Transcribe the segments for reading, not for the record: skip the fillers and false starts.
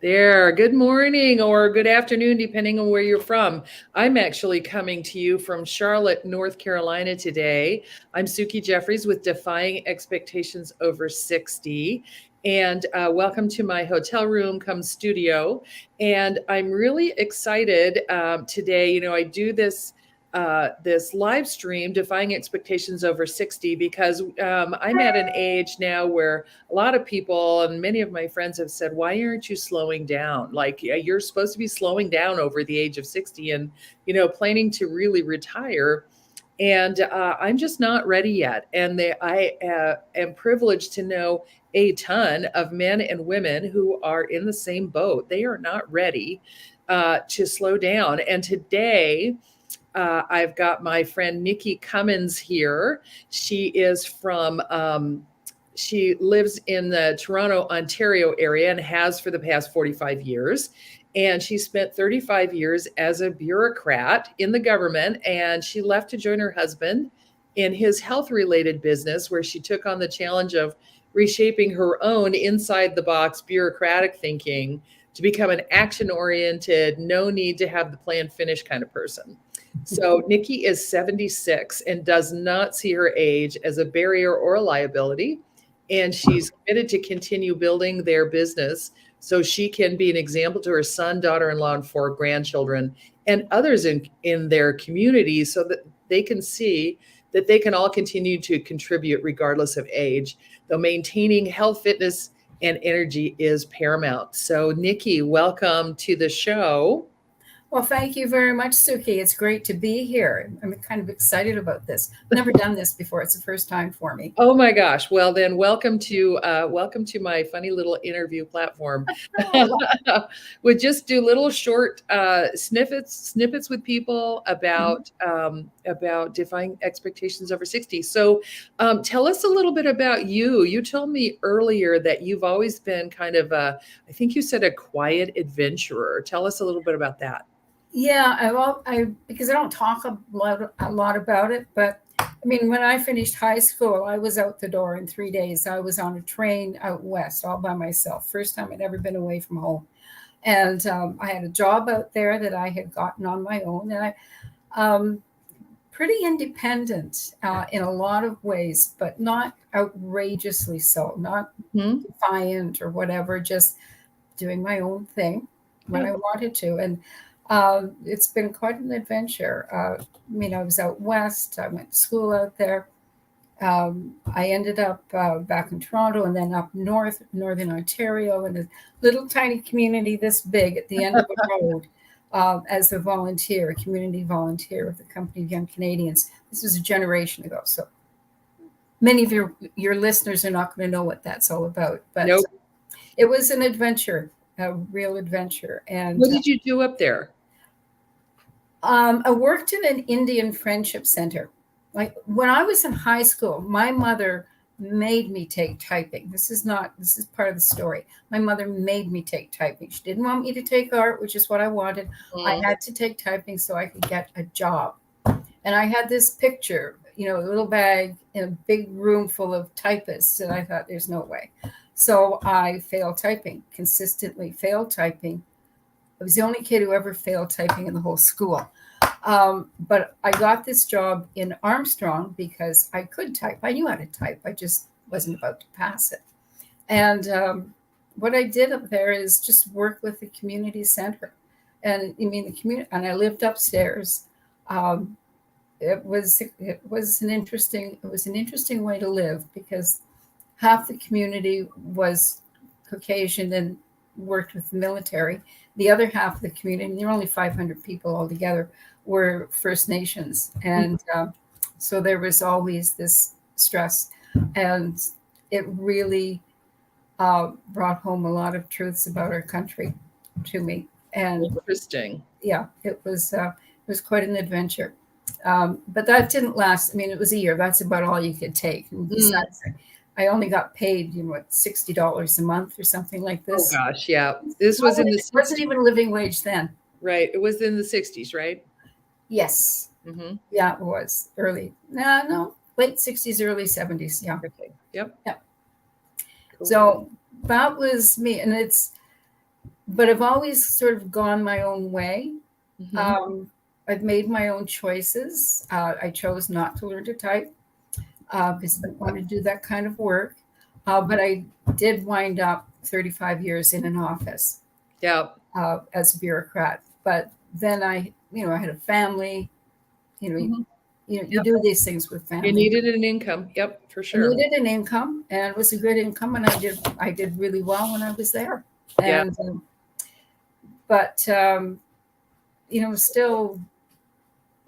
There. Good morning or good afternoon, depending on where you're from. I'm actually coming to you from Charlotte, North Carolina today. I'm Suki Jeffries with Defying Expectations Over 60. And welcome to my hotel room come studio. And I'm really excited today. I do this live stream, Defying Expectations Over 60, because I'm at an age now where a lot of people and many of my friends have said, why aren't you slowing down? Like you're supposed to be slowing down over the age of 60 and, planning to really retire. And I'm just not ready yet. And I am privileged to know a ton of men and women who are in the same boat. They are not ready to slow down. And today, I've got my friend Nikki Cummins here. She is she lives in the Toronto, Ontario area and has for the past 45 years. And she spent 35 years as a bureaucrat in the government. And she left to join her husband in his health related business, where she took on the challenge of reshaping her own inside the box bureaucratic thinking to become an action oriented, no need to have the plan finished kind of person. So Nikki is 76 and does not see her age as a barrier or a liability. And she's committed to continue building their business so she can be an example to her son, daughter-in-law, and 4 grandchildren and others in their community, so that they can see that they can all continue to contribute regardless of age, though maintaining health, fitness, and energy is paramount. So Nikki, welcome to the show. Well, thank you very much, Suki. It's great to be here. I'm kind of excited about this. I've never done this before. It's the first time for me. Oh my gosh. Well, then welcome to my funny little interview platform. We just do little short snippets with people about defying expectations over 60. So tell us a little bit about you. You told me earlier that you've always been kind of I think you said a quiet adventurer. Tell us a little bit about that. Yeah, because I don't talk a lot about it, but I mean, when I finished high school, I was out the door in 3 days. I was on a train out west all by myself. First time I'd ever been away from home. And I had a job out there that I had gotten on my own. And pretty independent in a lot of ways, but not outrageously so, not defiant or whatever, just doing my own thing when I wanted to. And it's been quite an adventure. I was out west. I went to school out there. I ended up back in Toronto and then up north, northern Ontario, in a little tiny community this big at the end of the road as a volunteer, a community volunteer of the Company of Young Canadians. This was a generation ago, so many of your listeners are not going to know what that's all about. But nope. It was an adventure, a real adventure. And what did you do up there? I worked in an Indian friendship center. Like when I was in high school, my mother made me take typing. This is part of the story. My mother made me take typing. She didn't want me to take art, which is what I wanted. I had to take typing so I could get a job. And I had this picture, a little bag in a big room full of typists. And I thought, there's no way. So I failed typing, consistently failed typing. I was the only kid who ever failed typing in the whole school. But I got this job in Armstrong because I could type. I knew how to type. I just wasn't about to pass it. And what I did up there is just work with the community center. And I mean, the community, and I lived upstairs. It was an interesting way to live because half the community was Caucasian and worked with the military. The other half of the community, and there were only 500 people altogether, were First Nations. And so there was always this stress. And it really brought home a lot of truths about our country to me. And interesting. Yeah, it was quite an adventure. But that didn't last. I mean, it was a year. That's about all you could take. And besides, I only got paid, $60 a month or something like this. Oh gosh, yeah. This was in the 60s. It wasn't even living wage then. Right. It was in the 60s, right? Yes. Mm-hmm. Yeah, it was early. No, late 60s, early 70s. Yeah. Okay. Yep. Yeah. Cool. So that was me. And but I've always sort of gone my own way. Mhm. I've made my own choices. I chose not to learn to type because I didn't want to do that kind of work. But I did wind up 35 years in an office Yeah. as a bureaucrat. But then I had a family. You know, Mhm. you Yep. do these things with You family. needed an income. Yep, for I sure. needed an income, and it was a good income, and I did really well when I was there. Yeah. And but still,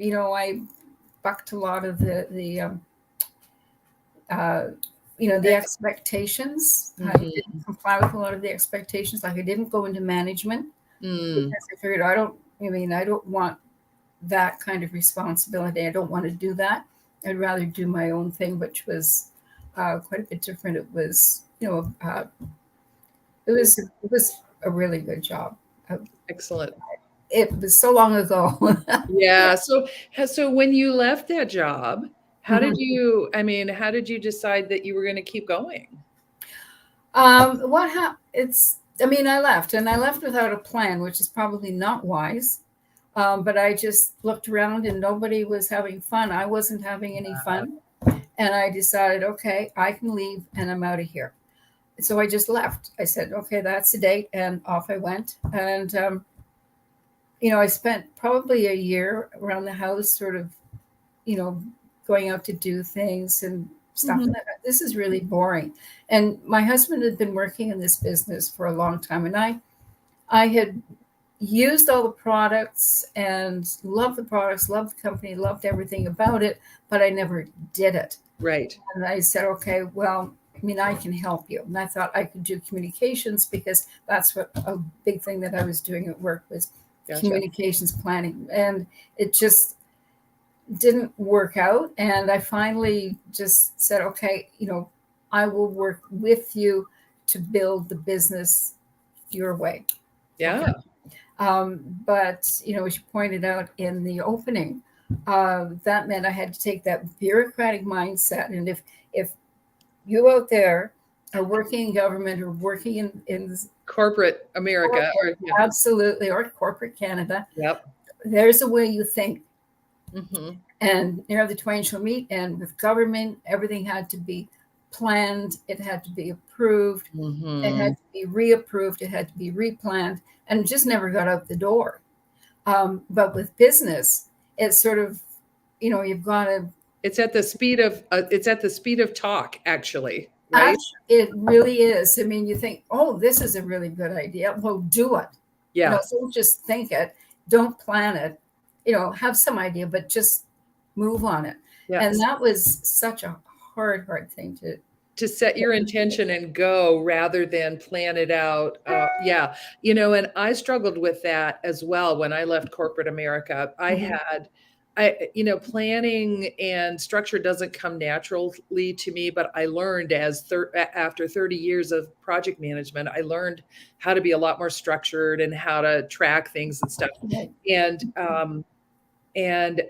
I bucked a lot of uh, the expectations. I didn't Mhm. comply with a lot of the expectations. Like I didn't go into management Mm. because I figured I don't want that kind of responsibility. I don't want to do that. I'd rather do my own thing, which was quite a bit different. It was a really good job. Uh, Excellent. It was so long ago. Yeah. So when you left that job, Mhm. how did you decide that you were going to keep going? What happened? I left, and I left without a plan, which is probably not wise. But I just looked around and nobody was having fun. I wasn't having any fun. And I decided, okay, I can leave and I'm out of here. So I just left. I said, okay, that's the date. And off I went. And, I spent probably a year around the house, sort of, you know, going out to do things and stuff. Mhm. And this is really boring. And my husband had been working in this business for a long time. And I had used all the products and loved the products, loved the company, loved everything about it, but I never did it. Right. And I said, okay, well, I can help you. And I thought I could do communications because that's what a big thing that I was doing at work was Gotcha. communications planning. And it just didn't work out. And I finally just said, okay, I will work with you to build the business your way. Okay. Yeah. But as you pointed out in the opening, that meant I had to take that bureaucratic mindset. And if you out there are working in government or working in Corporate America corporate, or yeah. absolutely, or corporate Canada, Yep. there's a way you think. Mhm. And the twain shall meet. And with government, everything had to be planned. It had to be approved. It had Mhm. to be reapproved. It had to be replanned, and it just never got out the door. But with business, it's sort of, you've got to, It's at the speed of talk, actually, right? actually, it really is. You think, oh, this is a really good idea. Well, do it. Yeah. Don't just think it, don't plan it, have some idea, but just move on it. And Yes. that was such a hard thing to. To set your intention and go rather than plan it out. Yeah. And I struggled with that as well when I left corporate America. Mhm. Planning and structure doesn't come naturally to me, but I learned after 30 years of project management, I learned how to be a lot more structured and how to track things and stuff. Right. And, and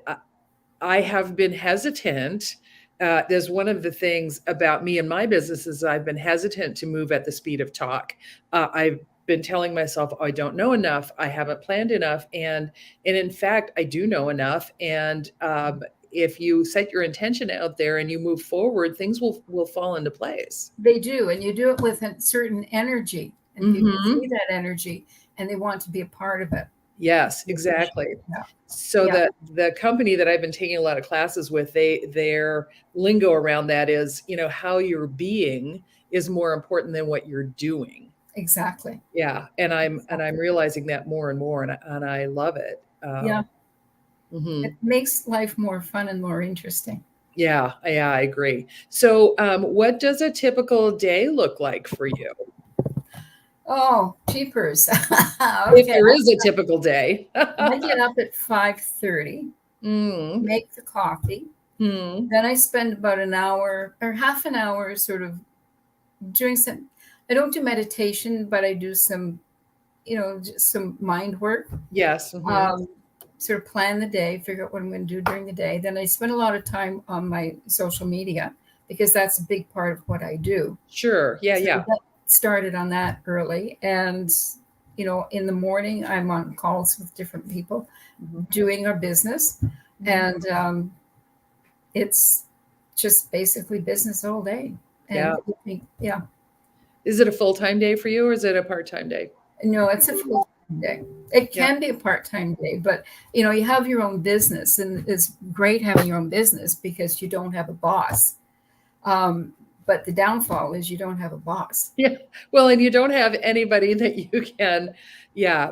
I have been hesitant. There's one of the things about me and my business is I've been hesitant to move at the speed of talk. I've been telling myself, oh, I don't know enough. I haven't planned enough. And in fact, I do know enough. And if you set your intention out there and you move forward, things will fall into place. They do, and you do it with a certain energy, and people see Hmm. that energy and they want to be a part of it. Yes, They appreciate exactly. it. Yeah. So Yeah. the company that I've been taking a lot of classes with, their lingo around that is, how you're being is more important than what you're doing. Exactly. Yeah, and I'm Exactly. realizing that more and more, and I love it. Yeah. It Mhm. makes life more fun and more interesting. Yeah, I agree. So, what does a typical day look like for you? Oh, jeepers. If Okay. there is a typical day. I get up at 5:30, Mm, make the coffee. mm, Then I spend about an hour or half an hour sort of doing some, I don't do meditation, but I do some, just some mind work. yes, mhm. Um, Sort of plan the day, figure out what I'm going to do during the day. Then I spend a lot of time on my social media because that's a big part of what I do. Sure. Yeah, So I yeah. got started on that early. And, in the morning, I'm on calls with different people Mhm. doing our business. And it's just basically business all day. Yeah. And yeah, Is it a full-time day for you or is it a part-time day? no, it's a full-time day. It Yeah. can be a part-time day, but you have your own business, and it's great having your own business because you don't have a boss. But the downfall is you don't have a boss. Yeah. Well, and you don't have anybody that you can,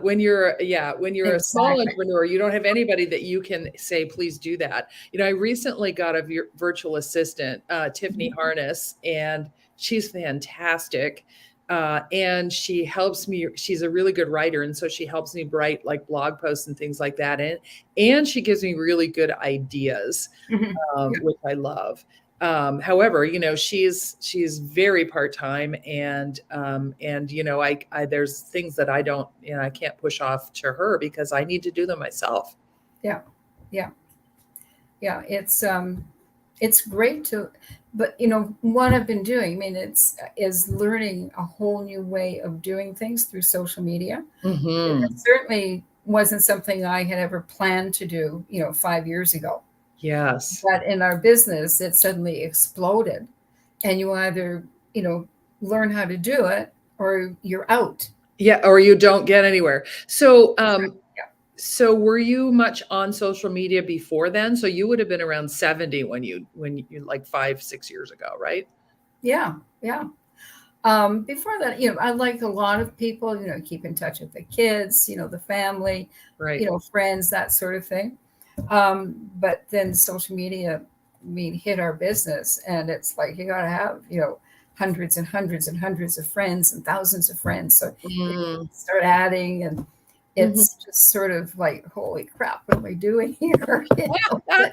when you're a small Exactly. entrepreneur, you don't have anybody that you can say, please do that. I recently got a virtual assistant, Tiffany Harness, and she's fantastic. And she helps me. She's a really good writer. And so she helps me write like blog posts and things like that. And she gives me really good ideas, Mhm. Yeah. which I love. However, she's very part-time, and I there's things that I don't, I can't push off to her because I need to do them myself. Yeah. Yeah. Yeah. It's great to, but what I've been doing, I mean, is learning a whole new way of doing things through social media. It Hmm. certainly wasn't something I had ever planned to do, 5 years ago. Yes. But in our business, it suddenly exploded. And you either, learn how to do it or you're out. Yeah, or you don't get anywhere. So, Yeah. so were you much on social media before then? So you would have been around 70 when you like 5, 6 years ago, right? Yeah. Yeah. Before that, I like a lot of people, keep in touch with the kids, the family, Right. friends, that sort of thing. But then social media, I mean, hit our business, and it's like you got to have, hundreds and hundreds and hundreds of friends and thousands of friends. So you Mm. start adding, and Mhm. it's just sort of like, holy crap, what am I doing here? Yeah,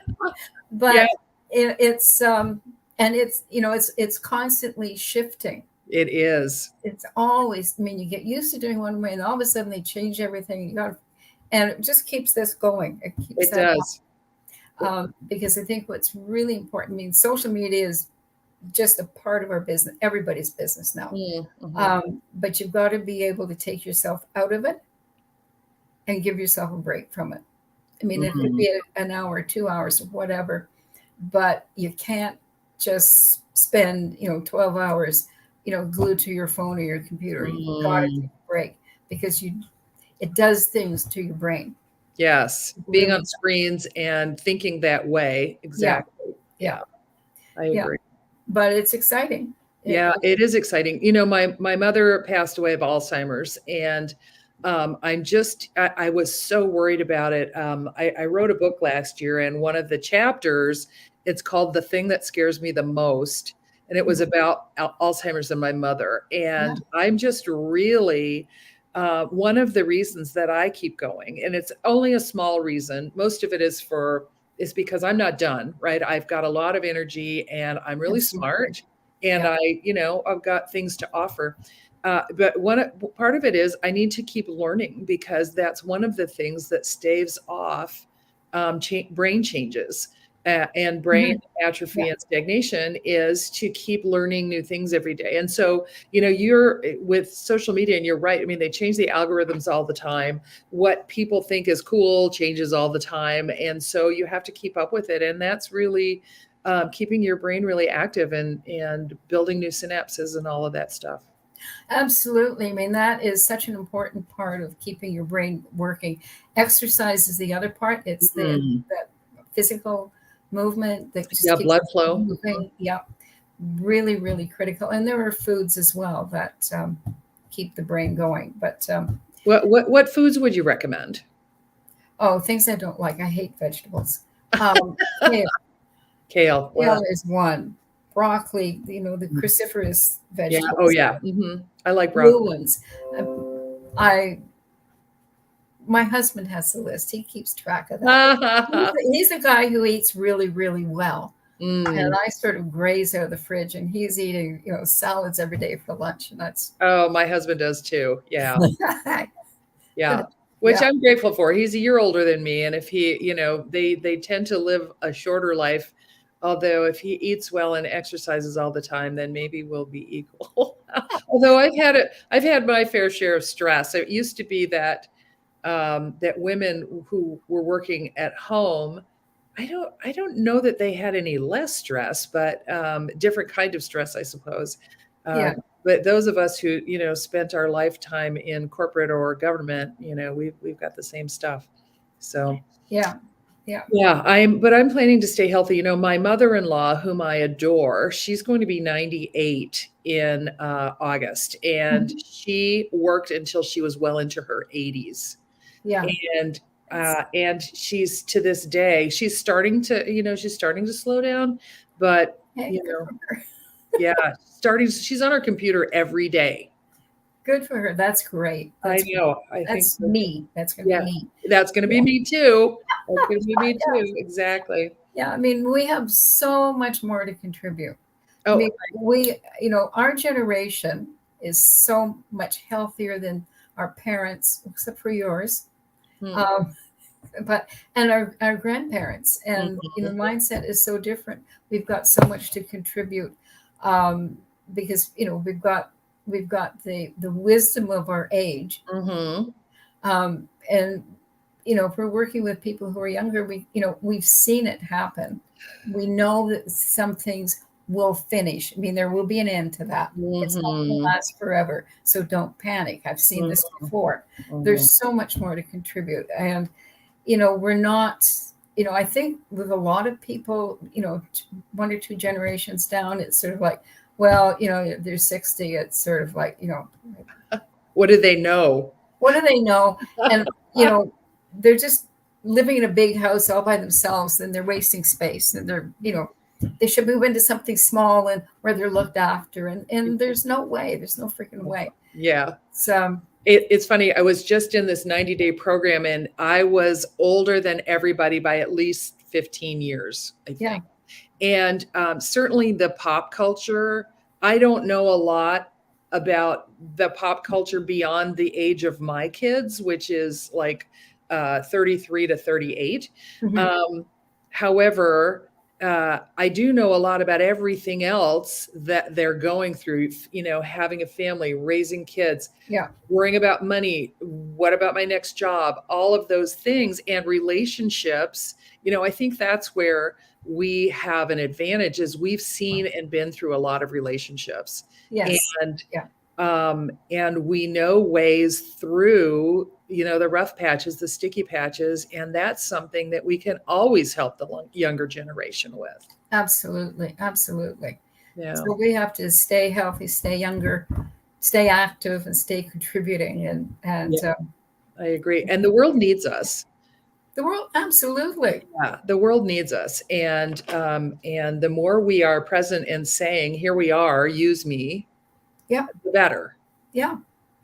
But and it's constantly shifting. it is. It's always, I mean, you get used to doing one way, and all of a sudden they change everything. And it just keeps this going. It keeps It that does. because I think what's really important, I mean, social media is just a part of our business, everybody's business now. Mhm. But you've got to be able to take yourself out of it and give yourself a break from it. I mean, it could Mhm. be an hour, 2 hours, or whatever, but you can't just spend, 12 hours, glued to your phone or your computer. You've got to take Mm. a break because it does things to your brain. Yes, It being really, on screens and thinking that way, yeah, exactly. yeah, Yeah, I yeah. agree. But it's exciting. Yeah, it is exciting. My mother passed away of Alzheimer's, and I was so worried about it. I wrote a book last year, and one of the chapters, it's called "The Thing That Scares Me the Most," and it was about Alzheimer's and my mother. Yeah, And I'm just really one of the reasons that I keep going, and it's only a small reason. Most of it is because I'm not done, right? I've got a lot of energy, and I'm really absolutely. smart, and Yeah, I've got things to offer. But part of it is I need to keep learning because that's one of the things that staves off brain changes and brain mhm, yeah, atrophy and stagnation is to keep learning new things every day. And so, you're with social media, and you're right. I mean, they change the algorithms all the time. What people think is cool changes all the time. And so you have to keep up with it. And that's really keeping your brain really active and building new synapses and all of that stuff. absolutely. I mean, that is such an important part of keeping your brain working. Exercise is the other part. It's Mm. the physical movement that just Yeah, keeps blood us flow. Mhm. moving. Yeah, really, really critical. And there are foods as well that keep the brain going. But What foods would you recommend? oh, things I don't like. I hate vegetables. Kale, Kale. kale Well, is one. Broccoli, the cruciferous yeah. Oh, vegetables, yeah. I like blue broccoli. ones. I My husband has the list. He keeps track of that. He's a guy who eats really, really well. And Mm. I sort of graze out of the fridge, and he's eating, salads every day for lunch. And that's, Oh, my husband does too. Yeah. Yeah. but Which yeah, I'm grateful for. He's a year older than me, and if he, they tend to live a shorter life Although if he eats well and exercises all the time, then maybe we'll be equal. Although I've had my fair share of stress. It used to be that that women who were working at home, I don't know that they had any less stress, but different kind of stress, I suppose. Yeah. But those of us who, spent our lifetime in corporate or government, we've got the same stuff. So Yeah. Yeah. yeah, but I'm planning to stay healthy. My mother-in-law, whom I adore, she's going to be 98 in August, and Mhm. she worked until she was well into her 80s. Yeah. And and she's to this day, she's starting to slow down, but Hey, good for her. yeah, she's on her computer every day. Good for her. That's great. I know. I think That's so too. me. That's going to Yeah, be me. that's going to be Yeah. me too. That's going to be me Yeah. too. Exactly. Yeah. I mean, we have so much more to contribute. I Oh, mean, our generation is so much healthier than our parents, except for yours. hmm. And our grandparents, and Mhm. mindset is so different. We've got so much to contribute, because we've got the wisdom of our age, Mhm. and if we're working with people who are younger, we've seen it happen. We know that some things will finish. I mean, there will be an end to that. It's not going to Mhm. last forever, so don't panic. I've seen this Mhm. before. Mhm. There's so much more to contribute, and we're not, I think with a lot of people, one or two generations down, it's sort of like, well, they're 60. It's sort of like, What do they know? what do they know? And, they're just living in a big house all by themselves, and they're wasting space, and they're, they should move into something small and where they're looked after. And there's no way, there's no freaking way. Yeah. So It's funny. I was just in this 90-day program, and I was older than everybody by at least 15 years, I yeah, think. And certainly the pop culture, I don't know a lot about the pop culture beyond the age of my kids, which is like 33 to 38. mhm, Um, However, I do know a lot about everything else that they're going through, having a family, raising kids, yeah, worrying about money, what about my next job, all of those things, and relationships. I think that's where we have an advantage, is we've seen and been through a lot of relationships, yes, and yeah, we know ways through the rough patches, the sticky patches, and that's something that we can always help the younger generation with. absolutely, absolutely. Yeah. So we have to stay healthy, stay younger, stay active, and stay contributing. And Yeah, I agree, and the world needs us. the world, absolutely, Yeah, the world needs us, and the more we are present and saying, "Here we are, use me," yeah, the better. yeah, Yeah,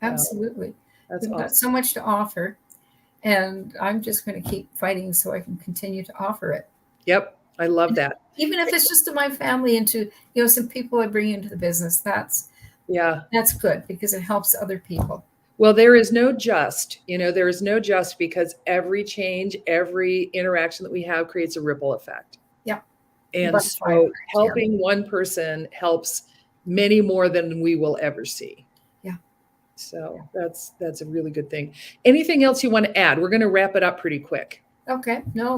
absolutely. that's We've got awesome. so much to offer, and I'm just going to keep fighting so I can continue to offer it, Yep, I love that. even if it's just to my family and to some people I bring into the business. Yeah. That's good because it helps other people. Well, there is no just, there is no just, because every change, every interaction that we have creates a ripple effect. Yeah, And butterfly so effect. Yeah, helping one person helps many more than we will ever see. yeah. So that's a really good thing. Anything else you want to add? We're going to wrap it up pretty quick. Okay. No,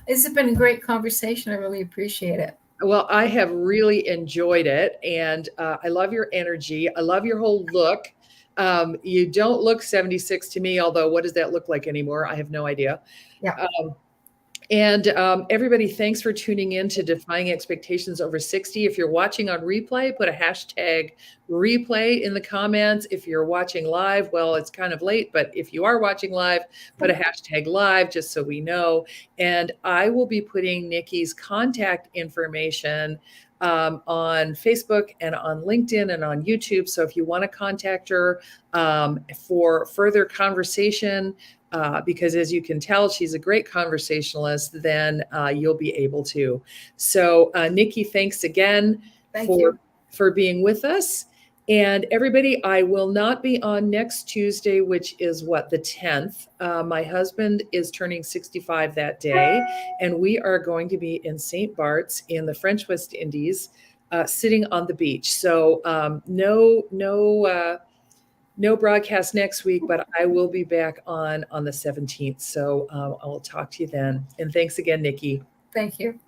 this has been a great conversation. I really appreciate it. Well, I have really enjoyed it, and I love your energy. I love your whole look. You don't look 76 to me, although what does that look like anymore? I have no idea. Yeah. And everybody, thanks for tuning in to Defying Expectations Over 60. If you're watching on replay, put a hashtag replay in the comments. If you're watching live, well, it's kind of late, but if you are watching live, put a hashtag live just so we know. And I will be putting Nikki's contact information on Facebook and on LinkedIn and on YouTube. So if you want to contact her for further conversation, because as you can tell, she's a great conversationalist, then you'll be able to. So Nikki, thanks again Thank you. for being with us. And everybody, I will not be on next Tuesday, which is what, the 10th. My husband is turning 65 that day, and we are going to be in St. Bart's in the French West Indies, sitting on the beach. So no broadcast next week, but I will be back on the 17th. So I will talk to you then. And thanks again, Nikki. Thank you.